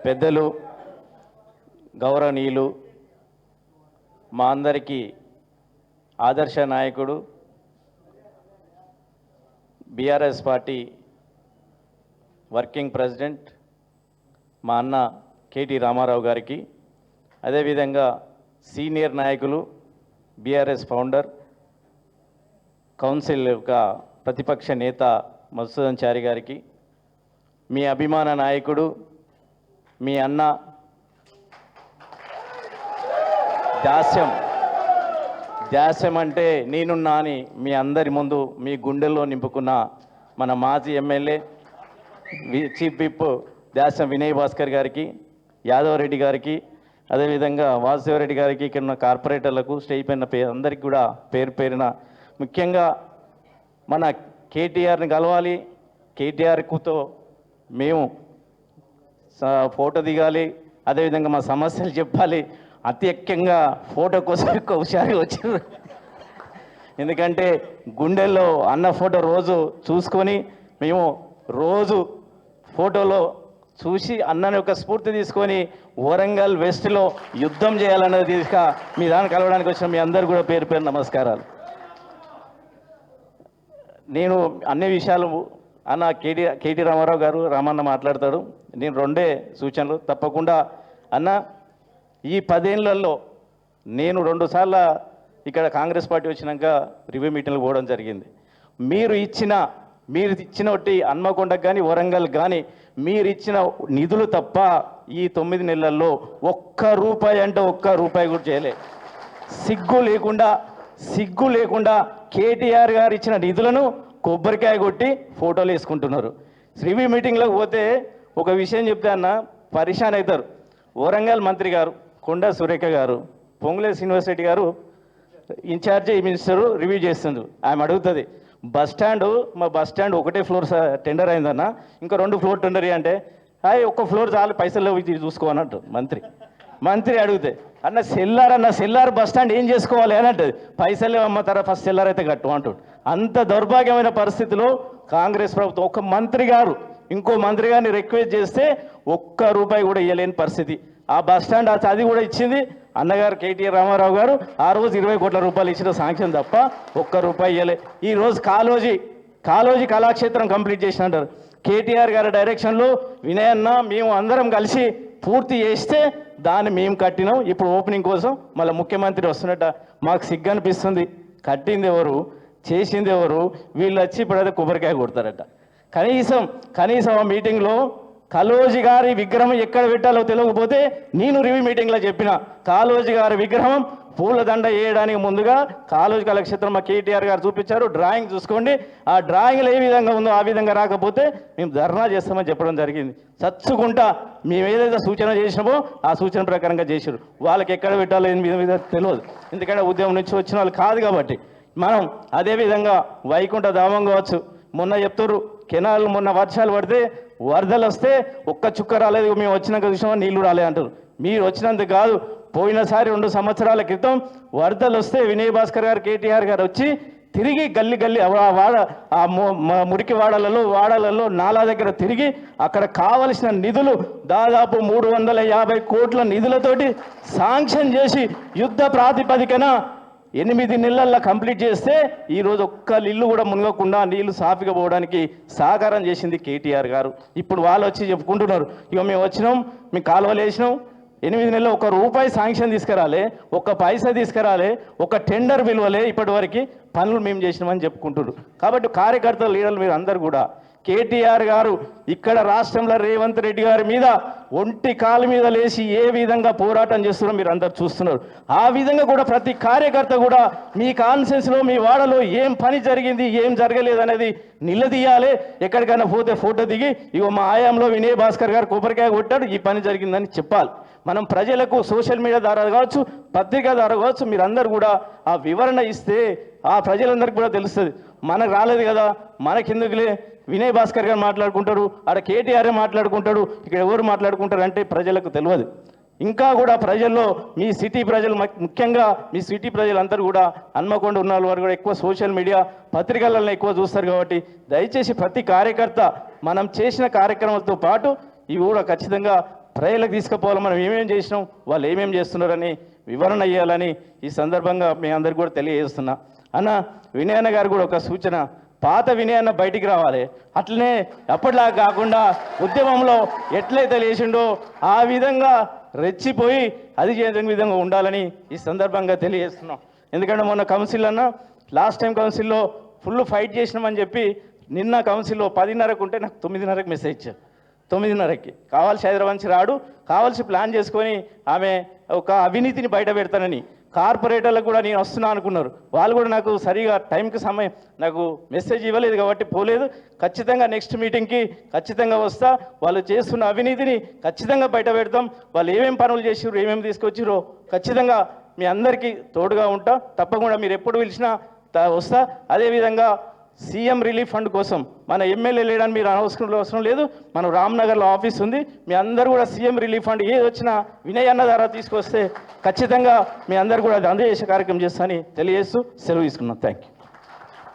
పెద్దలు గౌరవనీయులు మా అందరికీ ఆదర్శ నాయకుడు బీఆర్ఎస్ పార్టీ వర్కింగ్ ప్రెసిడెంట్ మా అన్న కేటీ రామారావు గారికి, అదేవిధంగా సీనియర్ నాయకులు బీఆర్ఎస్ ఫౌండర్ కౌన్సిల్ యొక్క ప్రతిపక్ష నేత మధుసూదన్ చారి గారికి, మీ అభిమాన నాయకుడు మీ అన్న దాస్యం అంటే నేనున్నా అని మీ అందరి ముందు మీ గుండెల్లో నింపుకున్న మన మాజీ ఎమ్మెల్యే చీఫ్ విప్ దాస్యం వినయ్ భాస్కర్ గారికి, యాదవ్ రెడ్డి గారికి, అదేవిధంగా వాసుదేవరెడ్డి గారికి, ఇక్కడ ఉన్న కార్పొరేటర్లకు, స్టేజ్ పైన అందరికీ కూడా పేరు పేరున, ముఖ్యంగా మన కేటీఆర్ని కలవాలి, కేటీఆర్తో మేము ఫోటో దిగాలి, అదేవిధంగా మా సమస్యలు చెప్పాలి. అత్యధికంగా ఫోటో కోసం ఎక్కువ హుషారుగా వచ్చారు. ఎందుకంటే గుండెల్లో అన్న ఫోటో రోజు చూసుకొని మేము రోజు ఫోటోలో చూసి అన్నని యొక్క స్ఫూర్తి తీసుకొని వరంగల్ వెస్ట్లో యుద్ధం చేయాలన్నది తీసుక మీ దాన్ని కలవడానికి వచ్చిన మీ అందరు కూడా పేరు పేరు నమస్కారాలు. నేను అన్ని విషయాలు అన్న కేటీ రామారావు గారు రామన్న మాట్లాడతాడు. నేను రెండే సూచనలు తప్పకుండా అన్న, ఈ 10 ఏళ్లలో నేను 2 సార్లు ఇక్కడ కాంగ్రెస్ పార్టీ వచ్చినాక రివ్యూ మీటింగ్లకు పోవడం జరిగింది. మీరు ఇచ్చిన హన్మకొండకు కానీ వరంగల్ కానీ మీరు ఇచ్చిన నిధులు తప్ప ఈ 9 నెలల్లో ఒక్క రూపాయి కూడా చేయలే. సిగ్గు లేకుండా కేటీఆర్ గారు ఇచ్చిన నిధులను కొబ్బరికాయ కొట్టి ఫోటోలు వేసుకుంటున్నారు. రివ్యూ మీటింగ్లోకి పోతే ఒక విషయం చెప్తే అన్న పరిశాన్ అవుతారు. వరంగల్ మంత్రి గారు కొండా సురేఖ గారు, పొంగులే యూనివర్సిటీ గారు ఇన్ఛార్జి మినిస్టరు రివ్యూ చేస్తుంది. ఆమె అడుగుతుంది, మా బస్ స్టాండ్ ఒకటే ఫ్లోర్ టెండర్ అయిందన్న, ఇంకా 2 ఫ్లోర్ టెండర్ అంటే ఒక్క ఫ్లోర్ చాలు, పైసలు చూసుకోవాలంటు మంత్రి అడిగితే, అన్న సెల్లార్ బస్ స్టాండ్ ఏం చేసుకోవాలి అని అంటుంది. పైసలే అమ్మతారా, ఫస్ట్ సెల్లార్ అయితే కట్టు అంటాడు. అంత దౌర్భాగ్యమైన పరిస్థితిలో కాంగ్రెస్ ప్రభుత్వం ఒక మంత్రి గారు ఇంకో మంత్రి గారిని రిక్వెస్ట్ చేస్తే ఒక్క రూపాయి కూడా ఇవ్వలేని పరిస్థితి. ఆ బస్ స్టాండ్ అది కూడా ఇచ్చింది అన్నగారు కేటీఆర్ రామారావు గారు. ఆ రోజు 20 కోట్ల రూపాయలు ఇచ్చిన శాంక్షన్ తప్ప ఒక్క రూపాయి ఇవ్వలే. ఈరోజు కాలోజీ కళాక్షేత్రం కంప్లీట్ చేసిన అంటారు. కేటీఆర్ గారి డైరెక్షన్లో వినయన్న మేము అందరం కలిసి పూర్తి చేస్తే దాన్ని మేము కట్టినాం. ఇప్పుడు ఓపెనింగ్ కోసం మళ్ళీ ముఖ్యమంత్రి వస్తున్నట్ట మాకు సిగ్గు అనిపిస్తుంది. కట్టింది ఎవరు, చేసింది ఎవరు, వీళ్ళు వచ్చి ఇప్పుడు కొబ్బరికాయ కొడతారట. కనీసం ఆ మీటింగ్లో కాళోజీ గారి విగ్రహం ఎక్కడ పెట్టాలో తెలియకపోతే నేను రివ్యూ మీటింగ్లో చెప్పిన, కాళోజీ గారి విగ్రహం పూలదండ వేయడానికి ముందుగా కాళోజీ కళాక్షేత్రం మా కేటీఆర్ గారు చూపించారు. డ్రాయింగ్ చూసుకోండి, ఆ డ్రాయింగ్లో ఏ విధంగా ఉందో ఆ విధంగా రాకపోతే మేము ధర్నా చేస్తామని చెప్పడం జరిగింది. చచ్చుకుంటా మేము ఏదైతే సూచన చేసినామో ఆ సూచన ప్రకారంగా చేసారు. వాళ్ళకి ఎక్కడ పెట్టాలో మీద తెలియదు, ఎందుకంటే ఉద్యమం నుంచి వచ్చిన వాళ్ళు కాదు కాబట్టి. మనం అదేవిధంగా వైకుంఠ ధామం కావచ్చు, మొన్న చెప్తారు కెనాల్ మొన్న వర్షాలు పడితే వరదలు వస్తే ఒక్క చుక్క రాలేదు, మేము వచ్చినాక చూసినా నీళ్లు రాలే అంటారు. మీరు వచ్చినందుకు కాదు, పోయినసారి 2 సంవత్సరాల క్రితం వరదలు వస్తే వినయ్ భాస్కర్ గారు కేటీఆర్ గారు వచ్చి తిరిగి గల్లీ మురికి వాడలలో నాలా దగ్గర తిరిగి అక్కడ కావలసిన నిధులు దాదాపు 350 కోట్ల నిధులతోటి శాంక్షన్ చేసి యుద్ధ ప్రాతిపదికన 8 నెలల్లో కంప్లీట్ చేస్తే ఈరోజు ఒక్క ఇల్లు కూడా మునగకుండా నీళ్లు సాఫీగా పోవడానికి సహకారం చేసింది కేటీఆర్ గారు. ఇప్పుడు వాళ్ళు వచ్చి చెప్పుకుంటున్నారు, ఇక మేము వచ్చినాం, మేము కాలువలు వేసినాం, 8 నెలల్లో ఒక్క రూపాయి శాంక్షన్ తీసుకురాలే, ఒక్క పైసా తీసుకురాలే, ఒక టెండర్ విలువలే, ఇప్పటి వరకు పనులు మేము చేసినామని చెప్పుకుంటున్నారు. కాబట్టి కార్యకర్తలు, లీడర్లు మీరు అందరు కూడా కేటీఆర్ గారు ఇక్కడ రాష్ట్రంలో రేవంత్ రెడ్డి గారి మీద ఒంటి కాలు మీద లేచి ఏ విధంగా పోరాటం చేస్తున్నారో మీరు అందరు చూస్తున్నారు. ఆ విధంగా కూడా ప్రతి కార్యకర్త కూడా మీ కాన్ఫరెన్స్లో మీ వాడలో ఏం పని జరిగింది, ఏం జరగలేదు అనేది నిలదీయాలి. ఎక్కడికైనా పోతే ఫోటో దిగి ఇగో మా ఆయాంలో వినయ్ భాస్కర్ గారు కొబ్బరికాయ కొట్టాడు, ఈ పని జరిగిందని చెప్పాలి. మనం ప్రజలకు సోషల్ మీడియా ద్వారా కావచ్చు, పత్రిక ద్వారా కావచ్చు, మీరందరూ కూడా ఆ వివరణ ఇస్తే ఆ ప్రజలందరికీ కూడా తెలుస్తుంది. మనకు రాలేదు కదా, మనకెందుకులే, వినయ్ భాస్కర్ గారు మాట్లాడుకుంటారు, ఆడ కేటీఆర్ మాట్లాడుకుంటాడు, ఇక్కడ ఎవరు మాట్లాడుకుంటారు అంటే ప్రజలకు తెలియదు. ఇంకా కూడా ప్రజల్లో మీ సిటీ ప్రజలు ముఖ్యంగా మీ సిటీ ప్రజలందరూ కూడా హన్మకొండ ఉన్న వారు కూడా ఎక్కువ సోషల్ మీడియా పత్రికలలో ఎక్కువ చూస్తారు కాబట్టి దయచేసి ప్రతి కార్యకర్త మనం చేసిన కార్యక్రమాలతో పాటు ఇవి కూడా ఖచ్చితంగా ప్రజలకు తీసుకుపోవాలి. మనం ఏమేం చేసినాం, వాళ్ళు ఏమేం చేస్తున్నారని వివరణ ఇవ్వాలని ఈ సందర్భంగా మీ అందరికీ కూడా తెలియజేస్తున్నా. అన్న వినయన్న గారు కూడా ఒక సూచన, పాత వినయన్న బయటికి రావాలి. అట్లనే అప్పటిలా కాకుండా ఉద్యమంలో ఎట్లయితే లేచిండో ఆ విధంగా రెచ్చిపోయి అది చేసే విధంగా ఉండాలని ఈ సందర్భంగా తెలియజేస్తున్నాం. ఎందుకంటే మొన్న కౌన్సిల్ అన్న లాస్ట్ టైం కౌన్సిల్లో ఫుల్ ఫైట్ చేసినామని చెప్పి నిన్న కౌన్సిల్లో 10:30కు ఉంటే నాకు 9:30కి మెసేజ్ ఇచ్చారు. 9:30కి కావాల్సి హైదరాబాద్ నుంచి రాడు, కావాల్సి ప్లాన్ చేసుకొని ఆమె ఒక అవినీతిని బయట పెడతానని కార్పొరేటర్లకు కూడా నేను వస్తున్నా అనుకున్నారు. వాళ్ళు కూడా నాకు సరిగా టైంకి సమయం నాకు మెసేజ్ ఇవ్వలేదు కాబట్టి పోలేదు. ఖచ్చితంగా నెక్స్ట్ మీటింగ్కి ఖచ్చితంగా వస్తా. వాళ్ళు చేస్తున్న అవినీతిని ఖచ్చితంగా బయట పెడతాం. వాళ్ళు ఏమేమి పనులు చేసిర్రు, ఏమేమి తీసుకొచ్చిర్రో ఖచ్చితంగా మీ అందరికీ తోడుగా ఉంటా. తప్పకుండా మీరు ఎప్పుడు పిలిచినా వస్తా. అదేవిధంగా సీఎం రిలీఫ్ ఫండ్ కోసం మన ఎమ్మెల్యే లేడని మీరు అవసరం లేదు. మనం రామ్నగర్లో ఆఫీస్ ఉంది. మీ అందరూ కూడా సీఎం రిలీఫ్ ఫండ్ ఏది వచ్చినా వినయ్ అన్న ద్వారా తీసుకొస్తే ఖచ్చితంగా మీ అందరూ కూడా అందజేసే కార్యక్రమం చేస్తానని తెలియజేస్తూ సెలవు తీసుకున్నాం. Thank you.